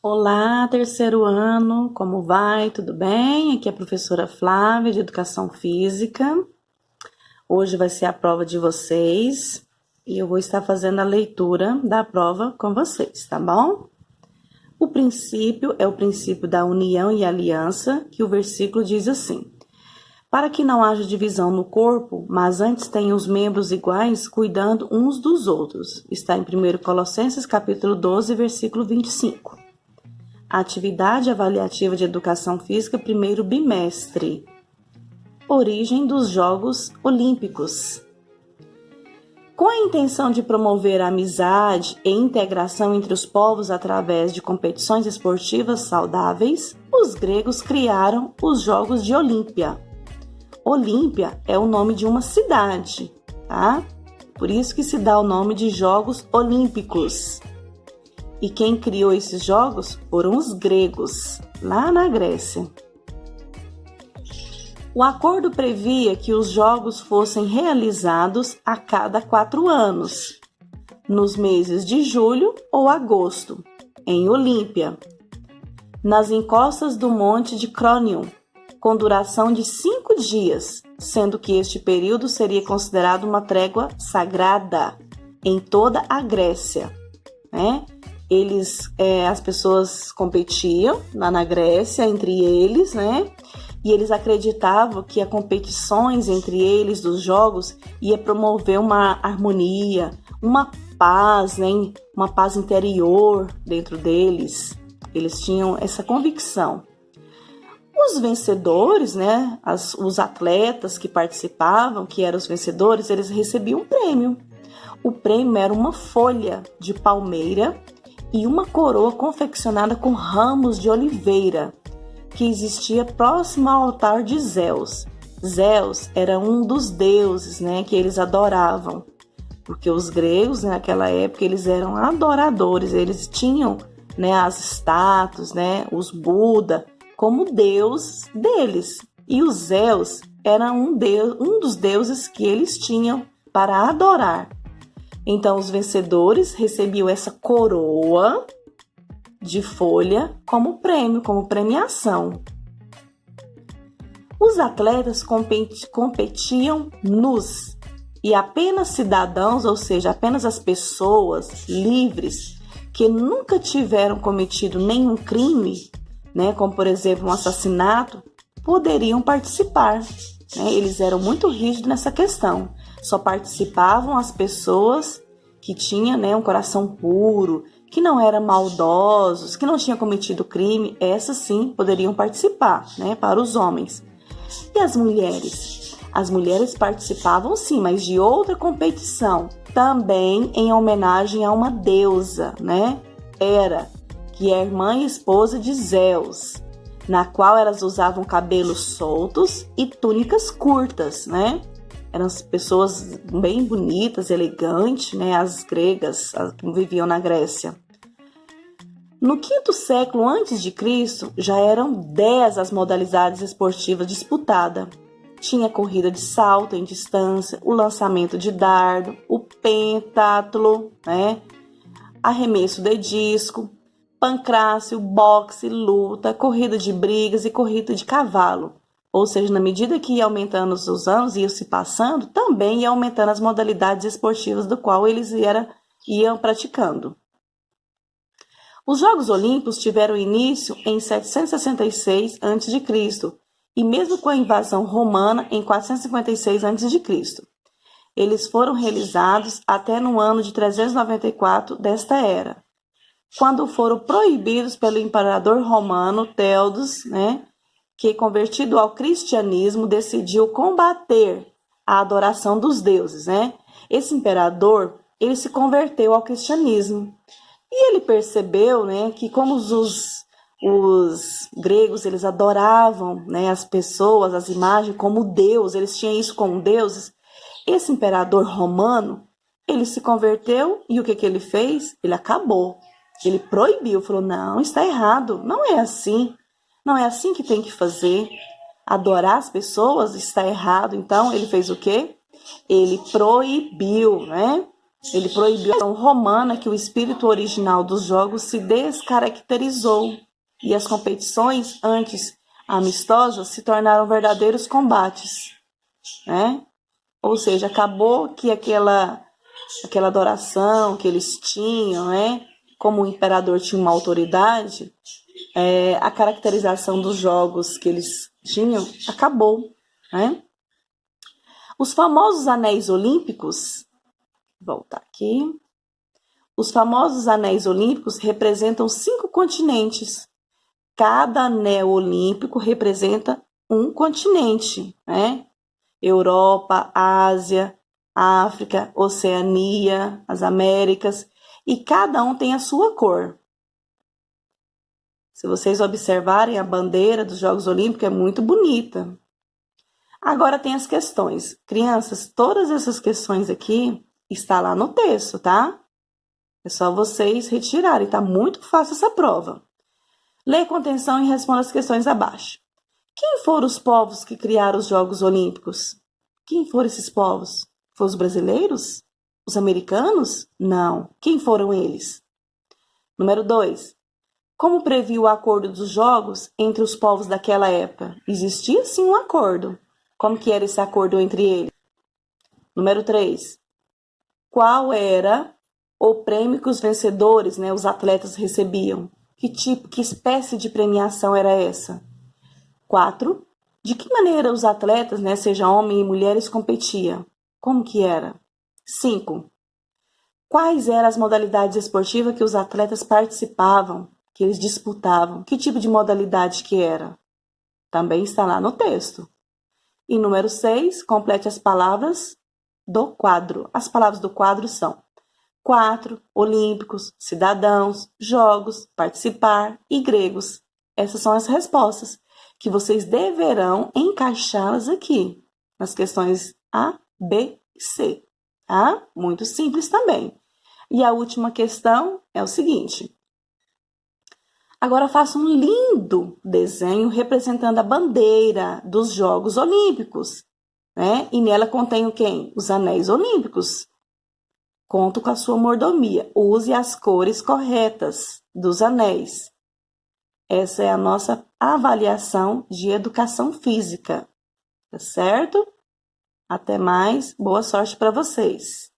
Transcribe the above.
Olá, terceiro ano, como vai? Tudo bem? Aqui é a professora Flávia, de Educação Física. Hoje vai ser a prova de vocês e eu vou estar fazendo a leitura da prova com vocês, tá bom? O princípio é o princípio da união e aliança, que o versículo diz assim: para que não haja divisão no corpo, mas antes tenham os membros iguais, cuidando uns dos outros. Está em 1 Colossenses, capítulo 12, versículo 25. Atividade avaliativa de educação física, primeiro bimestre. Origem dos Jogos Olímpicos. Com a intenção de promover a amizade e integração entre os povos através de competições esportivas saudáveis, os gregos criaram os Jogos de Olímpia. Olímpia é o nome de uma cidade, tá? Por isso que se dá o nome de Jogos Olímpicos. E quem criou esses jogos foram os gregos, lá na Grécia. O acordo previa que os jogos fossem realizados a cada 4 anos, nos meses de julho ou agosto, em Olímpia, nas encostas do Monte de Crônion, com duração de 5 dias, sendo que este período seria considerado uma trégua sagrada em toda a Grécia, né? As pessoas competiam lá na Grécia entre eles, né? E eles acreditavam que as competições entre eles dos jogos ia promover uma harmonia, uma paz, né? Uma paz interior dentro deles. Eles tinham essa convicção. Os vencedores, né? Os atletas que participavam, que eram os vencedores, eles recebiam um prêmio. O prêmio era uma folha de palmeira e uma coroa confeccionada com ramos de oliveira, que existia próximo ao altar de Zeus. Zeus era um dos deuses, né, que eles adoravam, porque os gregos, naquela época, eles eram adoradores, eles tinham, né, as estátuas, né, os Buda, como deus deles. E o Zeus era um dos deuses que eles tinham para adorar. Então, os vencedores recebiam essa coroa de folha como prêmio, como premiação. Os atletas competiam nus e apenas cidadãos, ou seja, apenas as pessoas livres que nunca tiveram cometido nenhum crime, né, como por exemplo um assassinato, poderiam participar, né? Eles eram muito rígidos nessa questão. Só participavam as pessoas que tinham, né, um coração puro, que não eram maldosos, que não tinham cometido crime. Essas sim poderiam participar, né, para os homens. E as mulheres? As mulheres participavam sim, mas de outra competição, também em homenagem a uma deusa, né, Hera, que é irmã e esposa de Zeus, na qual elas usavam cabelos soltos e túnicas curtas, né? Eram pessoas bem bonitas, elegantes, né? As gregas que viviam na Grécia. No quinto século a.C., já eram 10 as modalidades esportivas disputadas. Tinha corrida de salto em distância, o lançamento de dardo, o pentatlo, né? Arremesso de disco, pancrácio, boxe, luta, corrida de brigas e corrida de cavalo. Ou seja, na medida que ia aumentando os anos, ia se passando, também ia aumentando as modalidades esportivas do qual eles iam praticando. Os Jogos Olímpicos tiveram início em 766 a.C. e mesmo com a invasão romana em 456 a.C. Eles foram realizados até no ano de 394 desta era, quando foram proibidos pelo imperador romano Teudos, né, que, convertido ao cristianismo, decidiu combater a adoração dos deuses, né? Esse imperador, ele se converteu ao cristianismo. E ele percebeu, né, que como os gregos, eles adoravam, né, as pessoas, as imagens como Deus, eles tinham isso como deuses. Esse imperador romano, ele se converteu e o que ele fez? Ele acabou. Ele proibiu, falou, não, está errado, não é assim. Não é assim que tem que fazer. Adorar as pessoas está errado. Então, ele fez o quê? Ele proibiu, né? Ele proibiu a ação romana que o espírito original dos jogos se descaracterizou e as competições antes amistosas se tornaram verdadeiros combates, né? Ou seja, acabou que aquela adoração que eles tinham, né? Como o imperador tinha uma autoridade, a caracterização dos jogos que eles tinham acabou, né? Os famosos anéis olímpicos, vou voltar aqui. Os famosos anéis olímpicos representam 5 continentes. Cada anel olímpico representa um continente, né? Europa, Ásia, África, Oceania, as Américas, e cada um tem a sua cor. Se vocês observarem, a bandeira dos Jogos Olímpicos é muito bonita. Agora tem as questões. Crianças, todas essas questões aqui está lá no texto, tá? É só vocês retirarem, tá muito fácil essa prova. Leia com atenção e responda as questões abaixo. Quem foram os povos que criaram os Jogos Olímpicos? Quem foram esses povos? Foram os brasileiros? Os americanos? Não. Quem foram eles? Número 2. Como previu o acordo dos Jogos entre os povos daquela época? Existia sim um acordo. Como que era esse acordo entre eles? Número 3. Qual era o prêmio que os vencedores, né, os atletas recebiam? Que espécie de premiação era essa? 4. De que maneira os atletas, né, seja homens e mulheres, competiam? Como que era? 5. Quais eram as modalidades esportivas que os atletas participavam, que eles disputavam? Que tipo de modalidade que era? Também está lá no texto. E número 6, complete as palavras do quadro. As palavras do quadro são 4, olímpicos, cidadãos, jogos, participar e gregos. Essas são as respostas que vocês deverão encaixá-las aqui, nas questões A, B e C. Tá? Muito simples também. E a última questão é o seguinte. Agora faça um lindo desenho representando a bandeira dos Jogos Olímpicos, né? E nela contém o quê? Os anéis olímpicos. Conto com a sua mordomia. Use as cores corretas dos anéis. Essa é a nossa avaliação de educação física. Tá certo? Até mais. Boa sorte para vocês.